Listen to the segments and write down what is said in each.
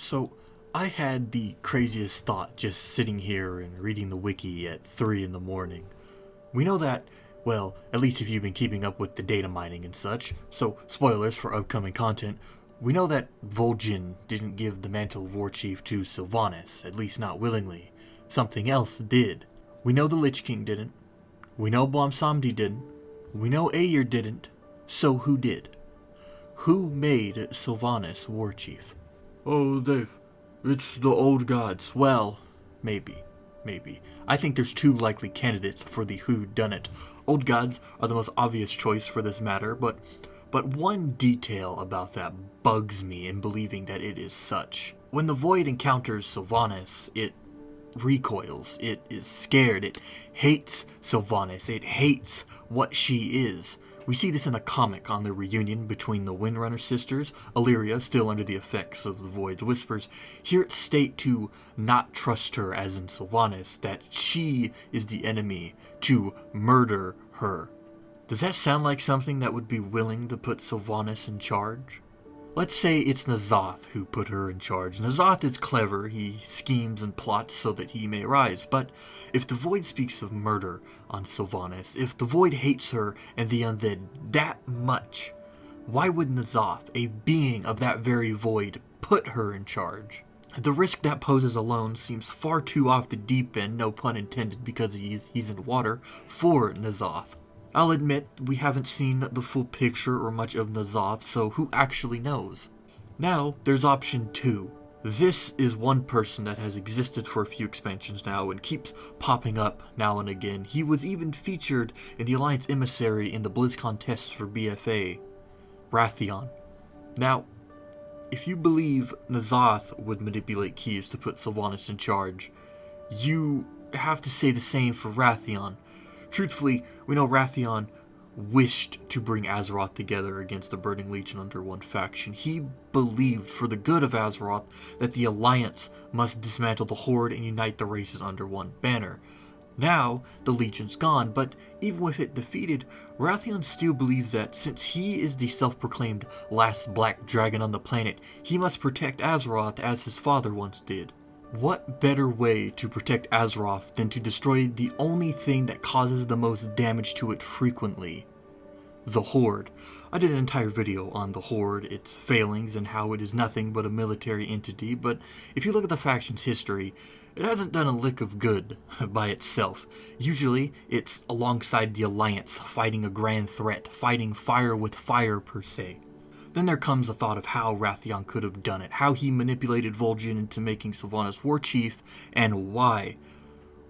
So, I had the craziest thought just sitting here and reading the wiki at 3 in the morning. We know that, well, at least if you've been keeping up with the data mining and such, so spoilers for upcoming content, we know that Vol'jin didn't give the mantle of Warchief to Sylvanas, at least not willingly. Something else did. We know the Lich King didn't. We know Bwonsamdi didn't. We know Aegir didn't. So who did? Who made Sylvanas Warchief? Oh, Dave, it's the old gods. Well, maybe. I think there's two likely candidates for the whodunit. Old gods are the most obvious choice for this matter, but one detail about that bugs me in believing that it is such. When the Void encounters Sylvanas, it recoils, it is scared, it hates Sylvanas, it hates what she is. We see this in the comic on the reunion between the Windrunner sisters, Illyria still under the effects of the Void's whispers, here it state to not trust her as in Sylvanas, that she is the enemy, to murder her. Does that sound like something that would be willing to put Sylvanas in charge? Let's say it's N'Zoth who put her in charge. N'Zoth is clever, he schemes and plots so that he may rise, but if the Void speaks of murder on Sylvanas, if the Void hates her and the Undead that much, why would N'Zoth, a being of that very Void, put her in charge? The risk that poses alone seems far too off the deep end, no pun intended because he's in water, for N'Zoth. I'll admit, we haven't seen the full picture or much of N'Zoth, so who actually knows? Now, there's option 2. This is one person that has existed for a few expansions now and keeps popping up now and again. He was even featured in the Alliance Emissary in the BlizzCon tests for BFA, Wrathion. Now, if you believe N'Zoth would manipulate keys to put Sylvanas in charge, you have to say the same for Wrathion. Truthfully, we know Wrathion wished to bring Azeroth together against the Burning Legion under one faction. He believed, for the good of Azeroth, that the Alliance must dismantle the Horde and unite the races under one banner. Now, the Legion's gone, but even with it defeated, Wrathion still believes that since he is the self-proclaimed last black dragon on the planet, he must protect Azeroth as his father once did. What better way to protect Azeroth than to destroy the only thing that causes the most damage to it frequently? The Horde. I did an entire video on the Horde, its failings, and how it is nothing but a military entity, but if you look at the faction's history, it hasn't done a lick of good by itself. Usually, it's alongside the Alliance, fighting a grand threat, fighting fire with fire per se. Then there comes the thought of how Wrathion could have done it, how he manipulated Vol'jin into making Sylvanas Warchief, and why.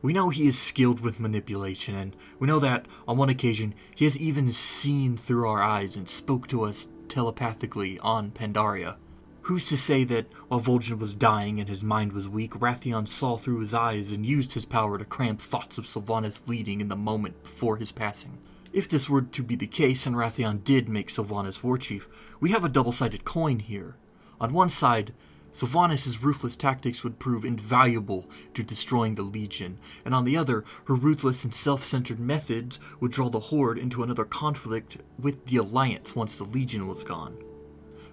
We know he is skilled with manipulation, and we know that, on one occasion, he has even seen through our eyes and spoke to us telepathically on Pandaria. Who's to say that, while Vol'jin was dying and his mind was weak, Wrathion saw through his eyes and used his power to cramp thoughts of Sylvanas leading in the moment before his passing? If this were to be the case and Wrathion did make Sylvanas Warchief, we have a double-sided coin here. On one side, Sylvanas' ruthless tactics would prove invaluable to destroying the Legion, and on the other, her ruthless and self-centered methods would draw the Horde into another conflict with the Alliance once the Legion was gone.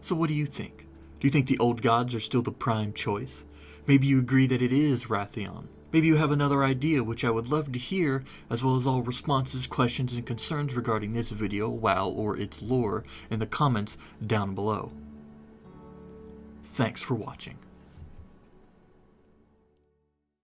So what do you think? Do you think the old gods are still the prime choice? Maybe you agree that it is Wrathion. Maybe you have another idea, which I would love to hear, as well as all responses, questions, and concerns regarding this video, WoW, or its lore, in the comments down below. Thanks for watching.